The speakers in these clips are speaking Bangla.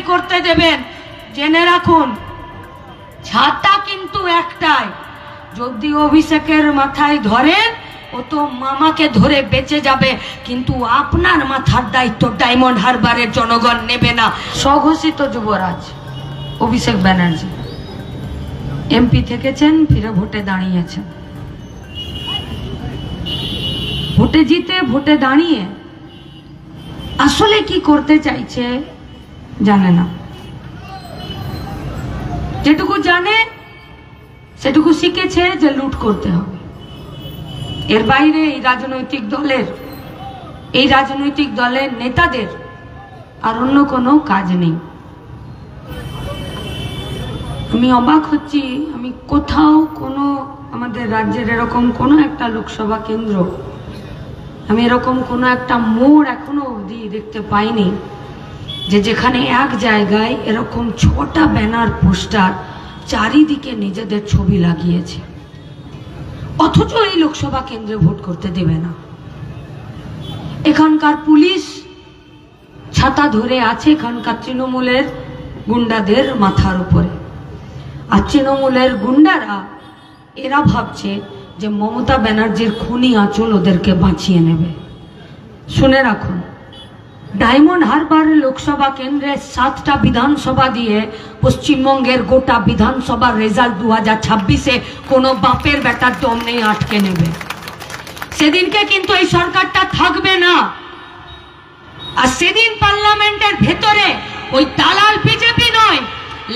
করতে দেবেন, জেনে রাখুন ছাতা কিন্তু একটাই। যদি অভিষেকের মাথায় ধরেন ও তো মামাকে ধরে বেঁচে যাবে, কিন্তু আপনার মাথার দায়িত্ব ডায়মন্ড হারবারের জনগণ নেবে না। স্বঘোষিত যুবরাজ অভিষেক ব্যানার্জি এমপি থেকেছেন, ফিরে ভোটে দাঁড়িয়েছেন। ভোটে জিতে ভোটে দাঁড়িয়ে আসলে কি করতে চাইছে জানে না। যেটুকু জানে সেটুকু শিখেছে যে লুট করতে হবে। এর বাইরে এই রাজনৈতিক দলের নেতাদের আর অন্য কোনো কাজ নেই। আমি অবাক হচ্ছি, আমি কোথাও কোনো আমাদের রাজ্যের এরকম কোনো একটা লোকসভা কেন্দ্র, আমি এরকম কোনো একটা মোড় এখনো অবধি দেখতে পাইনি যে যেখানে এক জায়গায় এরকম 6টা ব্যানার পোস্টার চারিদিকে নিজেদের ছবি লাগিয়েছে, অথচ এই লোকসভা কেন্দ্রে ভোট করতে দেবে না। এখানকার পুলিশ ছাতা ধরে আছে এখানকার তৃণমূলের গুন্ডাদের মাথার উপরে, আর তৃণমূলের গুন্ডারা এরা ভাবছে যে মমতা ব্যানার্জির খুনি আঁচল ওদেরকে বাঁচিয়ে নেবে। শুনে রাখুন, ডায়মন্ড হারবার লোকসভা কেন্দ্রে 7টা বিধানসভা দিয়ে পশ্চিমবঙ্গের গোটা বিধানসভার রেজাল্ট 2026-এ কোনো বাপের বেটার দম নেই আটকে নেবে। সেদিনকে কিন্তু এই সরকারটা থাকবে না। আর সেদিন পার্লামেন্টের ভেতরে ওই দালাল বিজেপি নয়,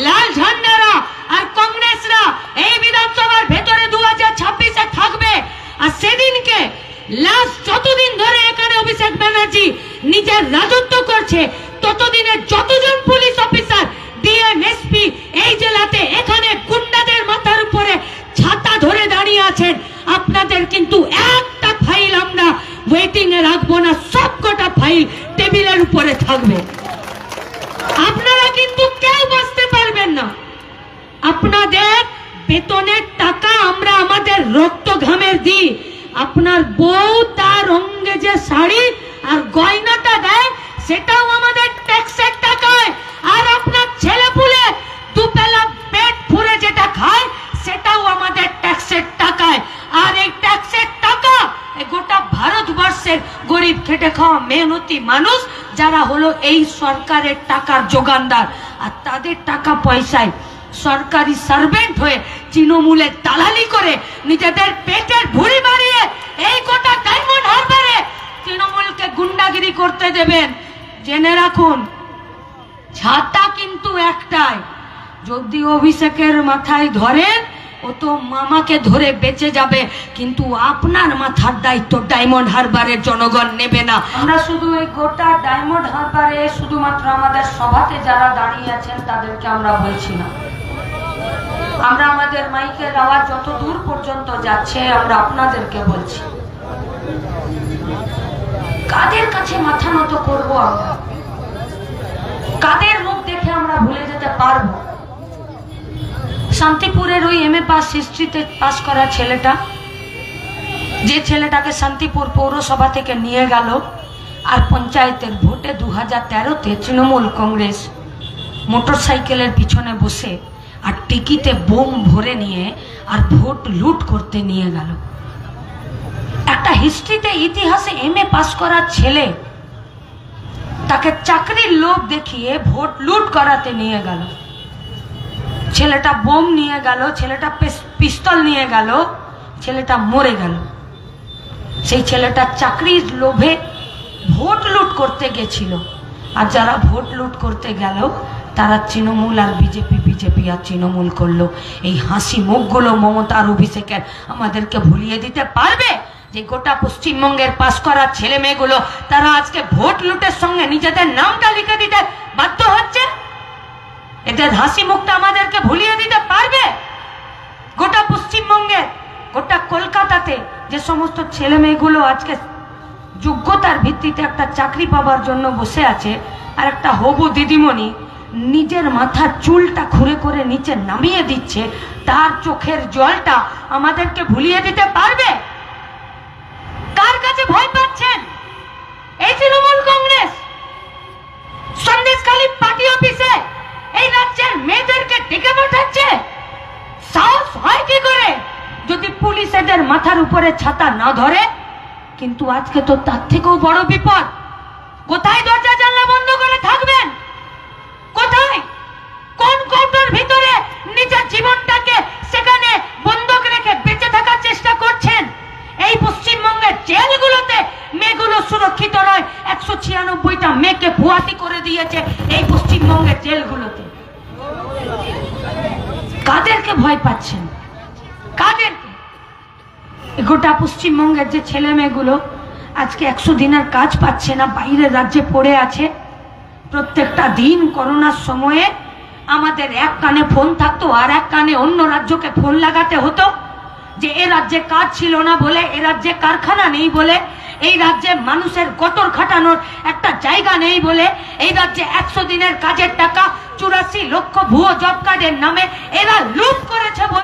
লাল ঝান্ডারা আর কংগ্রেসরা এই বিধানসভার ভেতরে 2026-এ থাকবে। আর সেদিনকে লাস্ট যতদিন ধরে এখানে অভিষেক ব্যানার্জি নিজের রাজত্ব করছে, ততদিনে যতজন পুলিশ অফিসার ডিএমএসপি এই জেলাতে এখানে গুন্ডাদের মাথার উপরে ছাতা ধরে দাঁড়িয়ে আছেন, আপনাদের কিন্তু একটা ফাইল আমরা ওয়েটিং এ রাখবো না, সবকটা ফাইল টেবিলের উপরে থাকবে। আপনারা কিন্তু কেউ বাঁচতে পারবেন না। আপনাদের বেতনের টাকা আমরা আমাদের রক্ত ঘামের দিই। আপনার বউ তার অঙ্গে যে শাড়ি আর গয়নাটা দেয় সেটাও আমাদের ট্যাক্সের টাকায়। আর আপনার ছেলেপুলে দুবেলা পেট ভরে যেটা খায় সেটাও আমাদের ট্যাক্সের টাকায়। আর এই ট্যাক্সের টাকা গোটা ভারতবর্ষের গরিব খেটে খাওয়া মেহনতি মানুষ যারা হলো এই সরকারের টাকার যোগানদার, আর তাদের টাকা পয়সায় সরকারি সার্ভেন্ট হয়ে তৃণমূলের দালালি করে নিজেদের পেটের ভুঁড়ি বাড়িয়ে এই গোটা ডায়মন্ড হারবারে তৃণমূলকে গুন্ডাগিরি করতে দেবেন, জেনে রাখুন ছাতা কিন্তু একটাই। যদি অভিষেকের মাথায় ধরেন ও তো মামাকে ধরে বেঁচে যাবে, কিন্তু আপনার মাথার দায়িত্ব ডায়মন্ড হারবারের জনগণ নেবে না। আমরা শুধু এই গোটা ডায়মন্ড হারবারে শুধুমাত্র আমাদের সভাতে যারা দাঁড়িয়ে আছেন তাদেরকে আমরা বলছি না, আমরা আমাদের মাইকের আওয়াজ যত দূর পর্যন্ত যাচ্ছে আমরা আপনাদেরকে বলছি, কাদের কাছে মাথা নত করবো আমরা, কাদের মুখ দেখে আমরা ভুলে যেতে পারবো? শান্তিপুরের ওই এমএ পাস হিস্ট্রিতে পাস করা ছেলেটা, যে ছেলেটাকে শান্তিপুর পৌরসভা থেকে নিয়ে গেল আর পঞ্চায়েতের ভোটে 2013-তে তৃণমূল কংগ্রেস মোটরসাইকেলের পিছনে বসে আর টিকিতে বোম ভরে নিয়ে আর ভোট লুট করতে নিয়ে গেল। একটা হিস্ট্রিতে ইতিহাসে এমএ পাস করা ছেলে তাকে চাকরির লোভ দেখিয়ে ভোট লুট করাতে নিয়ে গেল। ছেলেটা বোম নিয়ে গেল, ছেলেটা পিস্তল নিয়ে গেল, ছেলেটা মরে গেল। সেই ছেলেটা চাকরির লোভে ভোট লুট করতে গেছিল, আর যারা ভোট লুট করতে গেল তারা তৃণমূল আর বিজেপি আর তৃণমূল করলো। এই হাসি মুখগুলো মমতা আর অভিষেকের আমাদেরকে ভুলিয়ে দিতে পারবে যে গোটা পশ্চিমবঙ্গের পাস করা ছেলে মেয়েগুলো তারা আজকে ভোট লুটের সঙ্গে নিজেদের নামটা লিখে দিতে বাধ্য হচ্ছে? এদের হাসি মুখটা আমাদেরকে ভুলিয়ে দিতে পারবে? গোটা পশ্চিমবঙ্গে, গোটা কলকাতাতে যে সমস্ত ছেলে মেয়েগুলো আজকে যোগ্যতার ভিত্তিতে একটা চাকরি পাবার জন্য বসে আছে, আর একটা হবু দিদিমণি নিজের মাথার চুলটা খুঁড়ে করে নিচে নামিয়ে দিচ্ছে, তার চোখের জলটা আমাদেরকে ভুলিয়ে দিতে পারবে? কার কাছে ভয় পাচ্ছেন? এই তৃণমূল কংগ্রেস সন্দেশখালী পার্টি অফিসে উপরে ছাতা না ধরে, কিন্তু আজকে তো তার থেকেও বড় বিপদ। কোথায় দরজা জানলা বন্ধ করে থাকবেন? কোথায়? কোন কৌটোর ভিতরে নিজের জীবনটাকে সেখানে বন্ধক রেখে বেঁচে থাকার চেষ্টা করছেন? এই পশ্চিমবঙ্গের জেলগুলোতে মেয়েগুলো সুরক্ষিত নয়। 196টা মেয়েকে ভুয়াতি করে দিয়েছে এই পশ্চিমবঙ্গের জেলগুলোতে। কাদেরকে ভয় পাচ্ছেন? কাদেরকে? গোটা পশ্চিমবঙ্গের যে ছেলে মেয়েগুলো আজকে 100 দিনের কাজ পাচ্ছে না, বাইরের রাজ্যে পড়ে আছে। প্রত্যেকটা দিন করোনার সময়ে আমাদের এক কানে ফোন থাকতো আর এক কানে অন্য রাজ্যকে ফোন লাগাতে হতো, যে এ রাজ্যে কাজ ছিল না বলে, এ রাজ্যে কারখানা নেই বলে, এই রাজ্যে মানুষের গতর খাটানোর একটা জায়গা নেই বলে, এই রাজ্যে 100 দিনের কাজের টাকা 84 লক্ষ ভুয়ো জব কার্ডের নামে এরা লুট করেছে।